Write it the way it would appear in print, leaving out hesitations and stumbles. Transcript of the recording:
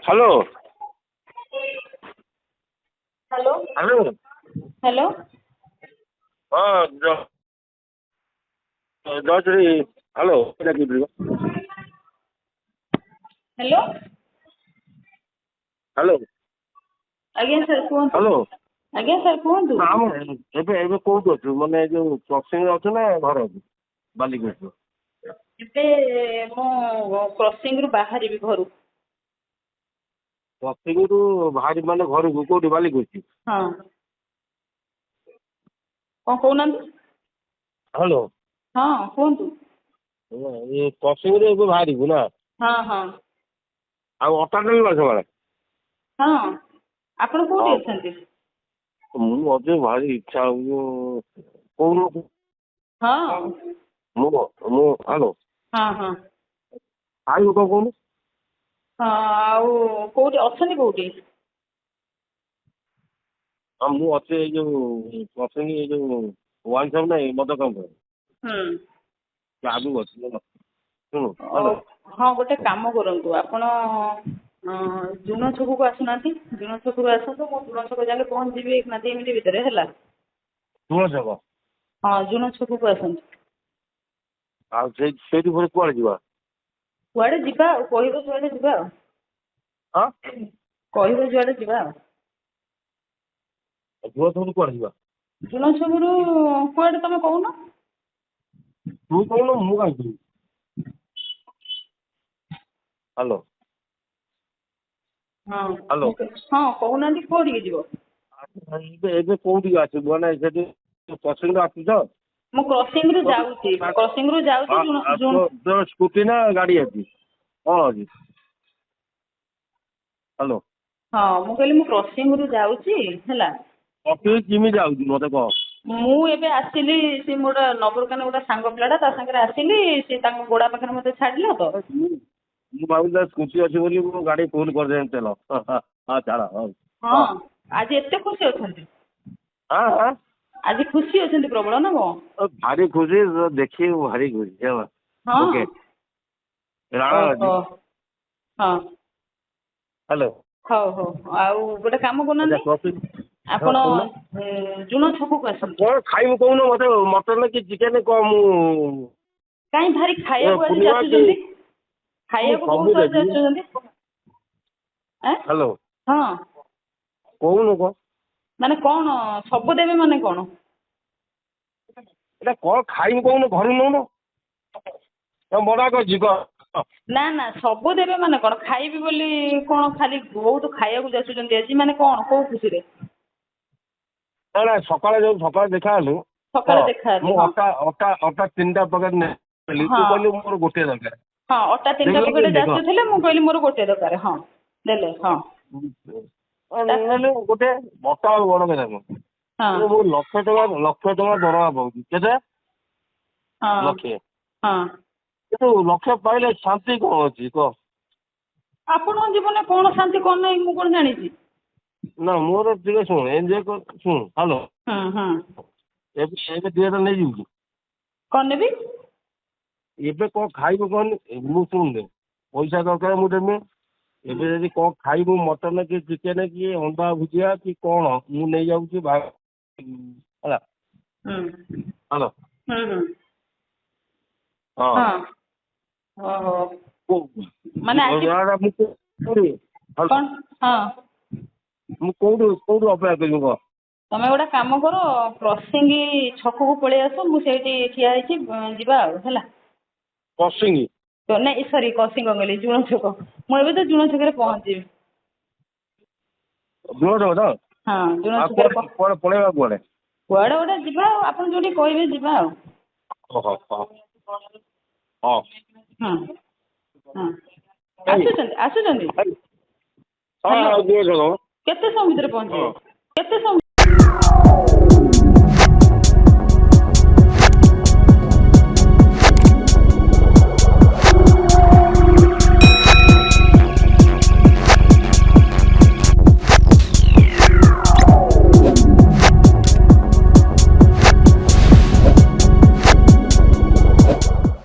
hello hello hello hello हाँ Jayashree hello hello hello आज्ञा sir कहतु हेलो आज्ञा सर कहतु आम एबे एबे कोउठ अछु माने जो क्रॉसिंग अछु ना घर अछु बालिगंज ଏବେ ମୁଁ क्रॉसिंग रु बाहर घर क्रॉसिंग रु बाहरी माने घर को कोउठी बालिगंज हाँ कौन कहना हेलो हाँ कहतु ये क्रॉसिंग रे एबे बाहरी को ना हाँ हाँ आ अटा नेल ना सवाले हाँ आपण कोठी अछंती मु अजे भारी इच्छा हो कोन हाँ मु मु हेलो हाँ हाँ आयु को कोन हाँ आउ कोठी अछंती कोठी हम मु अच्छे जो क्रॉसिंग ये जो वन सब नहीं मद काउंटर आगु अच्छे शुणु हेलो हाँ गोटे काम करंतु आपण जुन छक को आसुना जुन छक को आसतु मु जुन छक जाके पहुंच जीवी 1 मिनिट भितर है तुम जगह हाँ जुन छक को आसतु आ से कुआड़े जीवा कुआड़े जीवा कहबो जुआड़े जीवा हाँ कहबो जुआड़े जीवा जुआ तुम कुआड़े जीवा जुन छक रु कुआड़े तमे कहून तू कौन मु कहीं हेलो हाँ हेलो हाँ कहूना कोठी जीव एबे कोठी आछु माने सेठी क्रॉसिंग आछु तो मु क्रॉसिंग रु जाउची जुन तो स्कूटी ना गाड़ी अछि कौन अछि हेलो हाँ मु कहली मु क्रॉसिंग रु जाउची हैला ऑफिस जिमी जाउची मते कह मु एबे आसिली से मोर नबरकान गोटा सांग पिलाटा ता संगे आसिली से तांग गोड़ा पाखरे मते छाडला तो मु भाविला स्कूटी अछि बोली मु गाड़ी फुल कर दे चलो हां चला हाँ आज एते खुशी अछंती हां हां आज खुशी अछंती प्रबल ना को भारी खुशी देखी भारी खुशी है हाँ ओके राणा हाँ हेलो हो हो आउ गोटे काम करना ଆପଣ ଜୁନ ଛକକୁ ଆସନ୍ତୁ କଣ ଖାଇବୁ କହୁନ ମତେ ମଟନ କି ଚିକେନ କହ ମୁଁ କାଇଁ ଭାରି ଖାଇବାକୁ ଆଜି ଯାଚୁଛନ୍ତି ଖାଇବାକୁ ବହୁତ ସାରା ଯାଚୁଛନ୍ତି ହ୍ୟାଲୋ ହଁ କହୁନୁ କଣ ମାନେ କଣ ସବୁ ଦେବେ ମାନେ କଣ ଏଟା କଣ ଖାଇବୁ କହୁନୁ ଘରୁ ନଉନ ବଡ କରିଛି କହ ନା ନା ସବୁ ଦେବେ ମାନେ କଣ ଖାଇବି ବୋଲି କଣ ଖାଲି ବହୁତ ଖାଇବାକୁ ଯାଚୁଛନ୍ତି ଆଜି ମାନେ କଣ କୋଉ ଖୁସିରେ ନା ନା ସକାଳେ ଦେଖା ହେଲୁ ସକାଳେ ଦେଖା ମୁଁ ଅଟା 3ଟା ପ୍ୟାକେଟ ନେଲି ତୁ କହିଲୁ ମୋର ଗୋଟେ ଦରକାର ହଁ ଅଟା 3ଟା ପ୍ୟାକେଟ ଯାଚୁଥିଲେ ମୁଁ କହିଲି ମୋର ଗୋଟେ ଦରକାର ହଁ ଦେଲେ ହଁ ନେଲେ ଗୋଟେ ଅଟା ଆଉ ବଡ କଥା ନୁହଁ ମୁଁ ଲକ୍ଷେ ଟଙ୍କା ଦରମା ପାଉଛି କେତେ ଲକ୍ଷେ କିନ୍ତୁ ଲକ୍ଷେ ପାଇଲେ ଶାନ୍ତି କଣ ଅଛି କହ ଆପଣଙ୍କ ଜୀବନରେ କଣ ଶାନ୍ତି କଣ ନାହିଁ ମୁଁ କଣ ଜାଣିଛି ନା ମୋର ଟିକେ ଶୁଣ ଏନ୍ଜୟ କର ଶୁଣ ହ୍ୟାଲୋ ଏବେ ଦିହଟା ନେଇଯିବୁ କଣ ନେବି ଏବେ କଣ ଖାଇବୁ କହନି ମୁଁ ଶୁଣୁନି ପଇସା ଦରକାର ମୁଁ ଦେମି ଏବେ ଯଦି କଣ ଖାଇବୁ ମଟନ କି ଚିକେନ କି ଅଣ୍ଡା ଭୁଜିଆ କି କଣ ମୁଁ ନେଇଯାଉଛି ହେଲା ହ୍ୟାଲୋ ମାନେ ମୁଁ କୋଉଠୁ ଅପେକ୍ଷା କରିବି କହ ତମେ ଗୋଟେ କାମ କର क्रॉसिंग ଛକକୁ ପଳେଇ ଆସ ମୁଁ ସେଇଠି ଠିଆ ହେଇଛି ଯିବା ଆଉ ହେଲା क्रॉसिंग ନାଇଁ ସରି क्रॉसिंग କହିଲି ଜୁଣ ଛକ ମୁଁ ଏବେ ତ ଜୁଣ ଛକରେ ପହଞ୍ଚିବି ଜୁଣ ଛକ ତ ହଁ ଜୁଣ ଛକରେ କୁଆଡେ ପଳେଇବା କୁଆଡେ କୁଆଡେ ଗୋଟେ ଯିବା ଆଉ ଆପଣ ଯୋଉଠି କହିବେ ଯିବା ଆଉ ଆସୁଛନ୍ତି କେତେ କେତେ ସମୟ ଭିତରେ ପହଞ୍ଚିବେ କେତେ ସମୟ